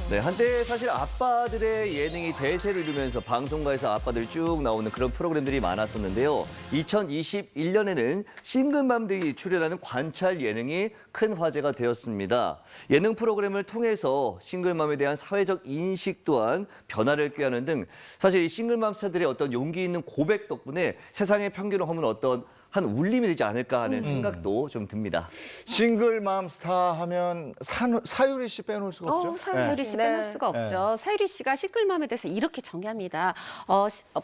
네, 한때 사실 아빠들의 예능이 대세를 이루면서 방송가에서 아빠들 쭉 나오는 그런 프로그램들이 많았었는데요. 2021년에는 싱글맘들이 출연하는 관찰 예능이 큰 화제가 되었습니다. 예능 프로그램을 통해서 싱글맘에 대한 사회적 인식 또한 변화를 꾀하는 등 사실 이 싱글맘 스타들의 어떤 용기 있는 고백 덕분에 세상의 평균을 허무는 어떤 한 울림이 되지 않을까 하는 생각도 좀 듭니다. 싱글맘 스타 하면 사유리 씨 빼놓을 수가 없죠. 사유리 씨 빼놓을 수가 없죠. 사유리 씨가 싱글맘에 대해서 이렇게 정의합니다.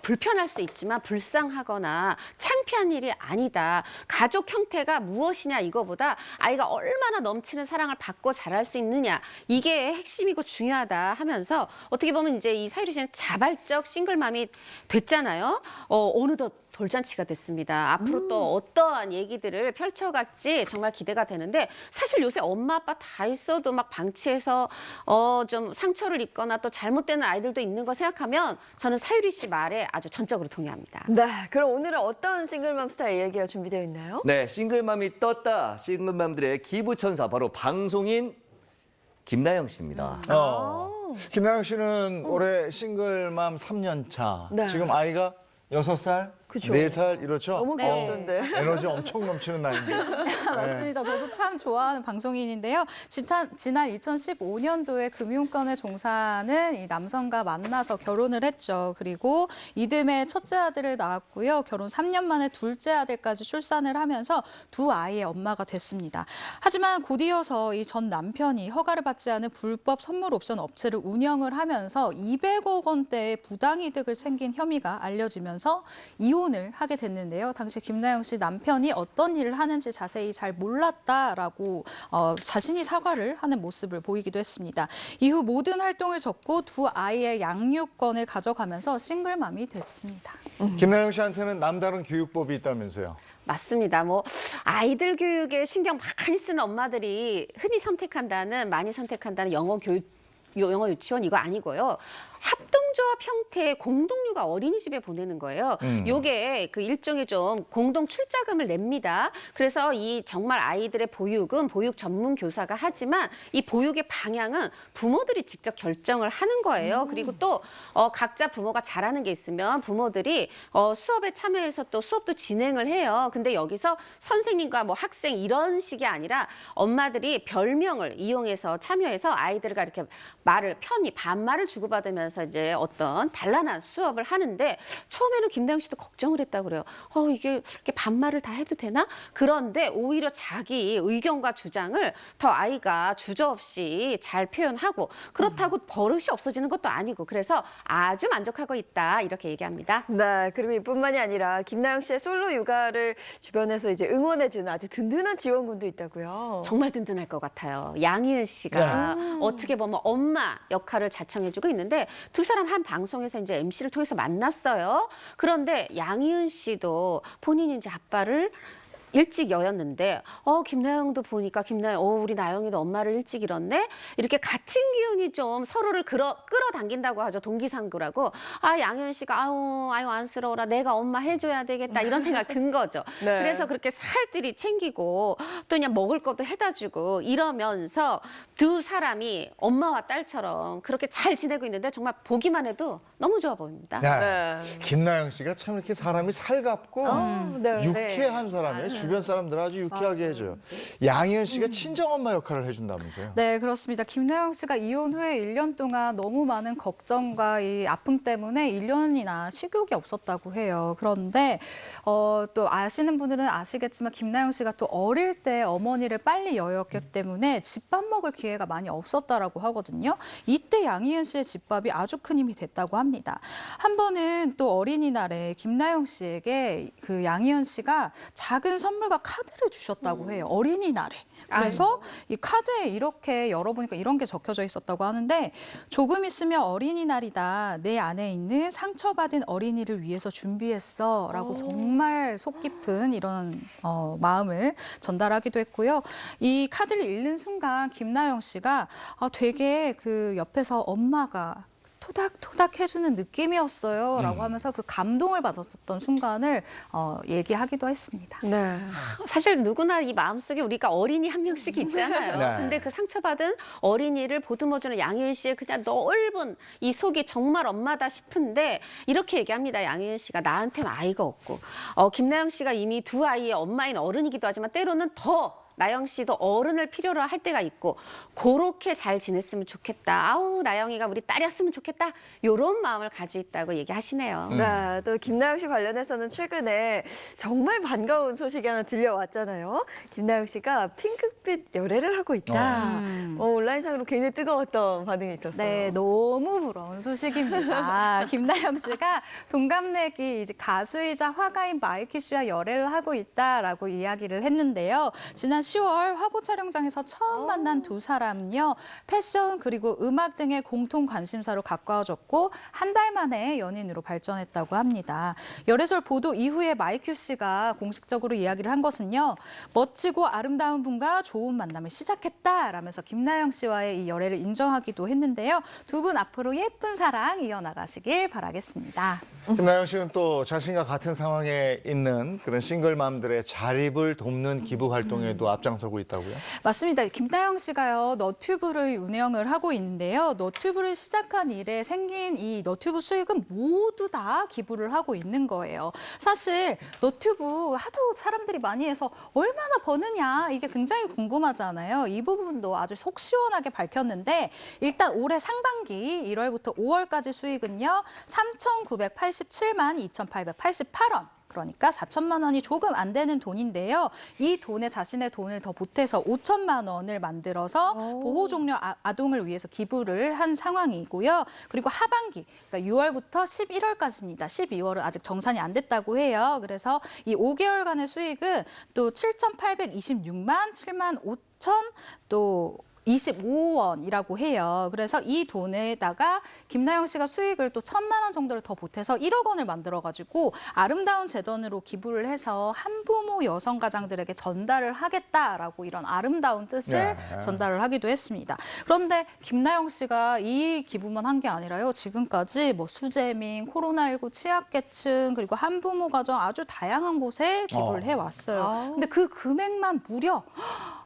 불편할 수 있지만 불쌍하거나 창피한 일이 아니다. 가족 형태가 무엇이냐 이거보다 아이가 얼마나 넘치는 사랑을 받고 자랄 수 있느냐 이게 핵심이고 중요하다 하면서 어떻게 보면 이제 이 사유리 씨는 자발적 싱글맘이 됐잖아요. 어느덧 돌잔치가 됐습니다. 앞으로 또 어떠한 얘기들을 펼쳐갈지 정말 기대가 되는데 사실 요새 엄마 아빠 다 있어도 막 방치해서 좀 상처를 입거나 또 잘못되는 아이들도 있는 거 생각하면 저는 사유리 씨 말에 아주 전적으로 동의합니다. 네, 그럼 오늘은 어떤 싱글맘 스타의 얘기가 준비되어 있나요? 네, 싱글맘이 떴다. 싱글맘들의 기부천사 바로 방송인 김나영 씨입니다. 김나영 씨는 올해 싱글맘 3년 차. 네. 지금 아이가 6살, 그쵸. 4살 이렇죠? 너무 귀엽던데. 에너지 엄청 넘치는 나이인데. 맞습니다. 저도 참 좋아하는 방송인인데요. 지난 2015년도에 금융권에 종사하는 이 남성과 만나서 결혼을 했죠. 그리고 이듬해 첫째 아들을 낳았고요. 결혼 3년 만에 둘째 아들까지 출산을 하면서 두 아이의 엄마가 됐습니다. 하지만 곧이어서 이 전 남편이 허가를 받지 않은 불법 선물 옵션 업체를 운영을 하면서 200억 원대의 부당이득을 챙긴 혐의가 알려지면서 이혼을 하게 됐는데요. 당시 김나영 씨 남편이 어떤 일을 하는지 자세히 잘 몰랐다라고 자신이 사과를 하는 모습을 보이기도 했습니다. 이후 모든 활동을 접고 두 아이의 양육권을 가져가면서 싱글맘이 됐습니다. 김나영 씨한테는 남다른 교육법이 있다면서요? 맞습니다. 아이들 교육에 신경 많이 쓰는 엄마들이 흔히 많이 선택한다는 영어 유치원 이거 아니고요. 합동조합 형태의 공동육아 어린이집에 보내는 거예요. 요게 그 일종의 좀 공동 출자금을 냅니다. 그래서 이 정말 아이들의 보육은 보육 전문 교사가 하지만 이 보육의 방향은 부모들이 직접 결정을 하는 거예요. 그리고 또 각자 부모가 잘하는 게 있으면 부모들이 수업에 참여해서 또 수업도 진행을 해요. 근데 여기서 선생님과 뭐 학생 이런 식이 아니라 엄마들이 별명을 이용해서 참여해서 아이들과 이렇게 편히 반말을 주고받으면서 이제 어떤 단란한 수업을 하는데 처음에는 김나영 씨도 걱정을 했다고 그래요. 이게 이렇게 반말을 다 해도 되나? 그런데 오히려 자기 의견과 주장을 더 아이가 주저없이 잘 표현하고 그렇다고 버릇이 없어지는 것도 아니고 그래서 아주 만족하고 있다 이렇게 얘기합니다. 네, 그리고 이뿐만이 아니라 김나영 씨의 솔로 육아를 주변에서 이제 응원해주는 아주 든든한 지원군도 있다고요. 정말 든든할 것 같아요. 양희은 씨가 어떻게 보면 엄마 역할을 자청해주고 있는데 두 사람 한 방송에서 이제 MC를 통해서 만났어요. 그런데 양희은 씨도 본인이 이제 아빠를 일찍 여였는데 김나영도 보니까 우리 나영이도 엄마를 일찍 잃었네 이렇게 같은 기운이 좀 서로를 끌어당긴다고 하죠. 동기상구라고. 양현 씨가 아유 안쓰러워라 내가 엄마 해줘야 되겠다 이런 생각 든 거죠. 네. 그래서 그렇게 살뜰히 챙기고 또 그냥 먹을 것도 해다 주고 이러면서 두 사람이 엄마와 딸처럼 그렇게 잘 지내고 있는데 정말 보기만 해도 너무 좋아 보입니다. 네. 김나영 씨가 참 이렇게 사람이 살갑고 네. 유쾌한 사람이에요. 주변 사람들 아주 유쾌하게 해줘요. 양희은 씨가 친정엄마 역할을 해준다면서요? 네, 그렇습니다. 김나영 씨가 이혼 후에 1년 동안 너무 많은 걱정과 이 아픔 때문에 1년이나 식욕이 없었다고 해요. 그런데 또 아시는 분들은 아시겠지만 김나영 씨가 또 어릴 때 어머니를 빨리 여였기 때문에 집밥 먹을 기회가 많이 없었다라고 하거든요. 이때 양희은 씨의 집밥이 아주 큰 힘이 됐다고 합니다. 한 번은 또 어린이날에 김나영 씨에게 그 양희은 씨가 작은 선물과 카드를 주셨다고 해요. 어린이날에. 그래서 이 카드에 이렇게 열어보니까 이런 게 적혀져 있었다고 하는데 조금 있으면 어린이날이다. 내 안에 있는 상처받은 어린이를 위해서 준비했어. 라고 정말 속 깊은 이런 마음을 전달하기도 했고요. 이 카드를 읽는 순간 김나영 씨가 되게 그 옆에서 엄마가 토닥토닥 해주는 느낌이었어요. 라고 하면서 그 감동을 받았었던 순간을 얘기하기도 했습니다. 네. 사실 누구나 이 마음속에 우리가 어린이 한 명씩 있잖아요. 네. 근데 그 상처받은 어린이를 보듬어주는 양희은 씨의 그냥 넓은 이 속이 정말 엄마다 싶은데 이렇게 얘기합니다. 양희은 씨가 나한테는 아이가 없고 김나영 씨가 이미 두 아이의 엄마인 어른이기도 하지만 때로는 더 나영 씨도 어른을 필요로 할 때가 있고 그렇게 잘 지냈으면 좋겠다. 아우 나영이가 우리 딸이었으면 좋겠다. 이런 마음을 가지고 있다고 얘기하시네요. 네, 또 김나영 씨 관련해서는 최근에 정말 반가운 소식이 하나 들려왔잖아요. 김나영 씨가 핑크빛 열애를 하고 있다. 온라인상으로 굉장히 뜨거웠던 반응이 있었어요. 네, 너무 부러운 소식입니다. 김나영 씨가 동갑내기 이제 가수이자 화가인 마이키 씨와 열애를 하고 있다라고 이야기를 했는데요. 지난 10월 화보 촬영장에서 처음 만난 두 사람은요. 패션 그리고 음악 등의 공통 관심사로 가까워졌고 한 달 만에 연인으로 발전했다고 합니다. 열애설 보도 이후에 마이큐 씨가 공식적으로 이야기를 한 것은요. 멋지고 아름다운 분과 좋은 만남을 시작했다라면서 김나영 씨와의 이 열애를 인정하기도 했는데요. 두 분 앞으로 예쁜 사랑 이어나가시길 바라겠습니다. 김나영 씨는 또 자신과 같은 상황에 있는 그런 싱글맘들의 자립을 돕는 기부 활동에도 앞장서고 있다고요? 맞습니다. 김나영 씨가요, 너튜브를 운영을 하고 있는데요. 너튜브를 시작한 이래 생긴 이 너튜브 수익은 모두 다 기부를 하고 있는 거예요. 사실 너튜브 하도 사람들이 많이 해서 얼마나 버느냐 이게 굉장히 궁금하잖아요. 이 부분도 아주 속 시원하게 밝혔는데 일단 올해 상반기 1월부터 5월까지 수익은요. 3,987만 2,888원. 그러니까 4천만 원이 조금 안 되는 돈인데요. 이 돈에 자신의 돈을 더 보태서 5천만 원을 만들어서 보호종료 아동을 위해서 기부를 한 상황이고요. 그리고 하반기, 그러니까 6월부터 11월까지입니다. 12월은 아직 정산이 안 됐다고 해요. 그래서 이 5개월간의 수익은 또 7,826만 7만 5천 또 25원이라고 해요. 그래서 이 돈에다가 김나영 씨가 수익을 또 1,000만 원 정도를 더 보태서 1억 원을 만들어가지고 아름다운 재단으로 기부를 해서 한부모 여성 가장들에게 전달을 하겠다라고 이런 아름다운 뜻을 전달을 하기도 했습니다. 그런데 김나영 씨가 이 기부만 한 게 아니라요. 지금까지 뭐 수재민, 코로나19 취약계층 그리고 한부모 가정 아주 다양한 곳에 기부를 해왔어요. 근데 그 금액만 무려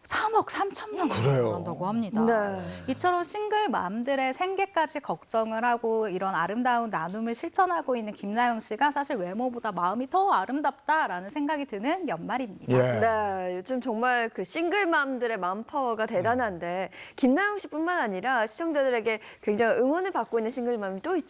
3억 3천만 원이 한다고 합니다. 네. 이처럼 싱글 맘들의 생계까지 걱정을 하고 이런 아름다운 나눔을 실천하고 있는 김나영 씨가 사실 외모보다 마음이 더 아름답다라는 생각이 드는 연말입니다. 예. 네, 요즘 정말 그 싱글맘들의 마음파워가 대단한데 김나영 씨뿐만 아니라 시청자들에게 굉장히 응원을 받고 있는 싱글맘이 또 있죠.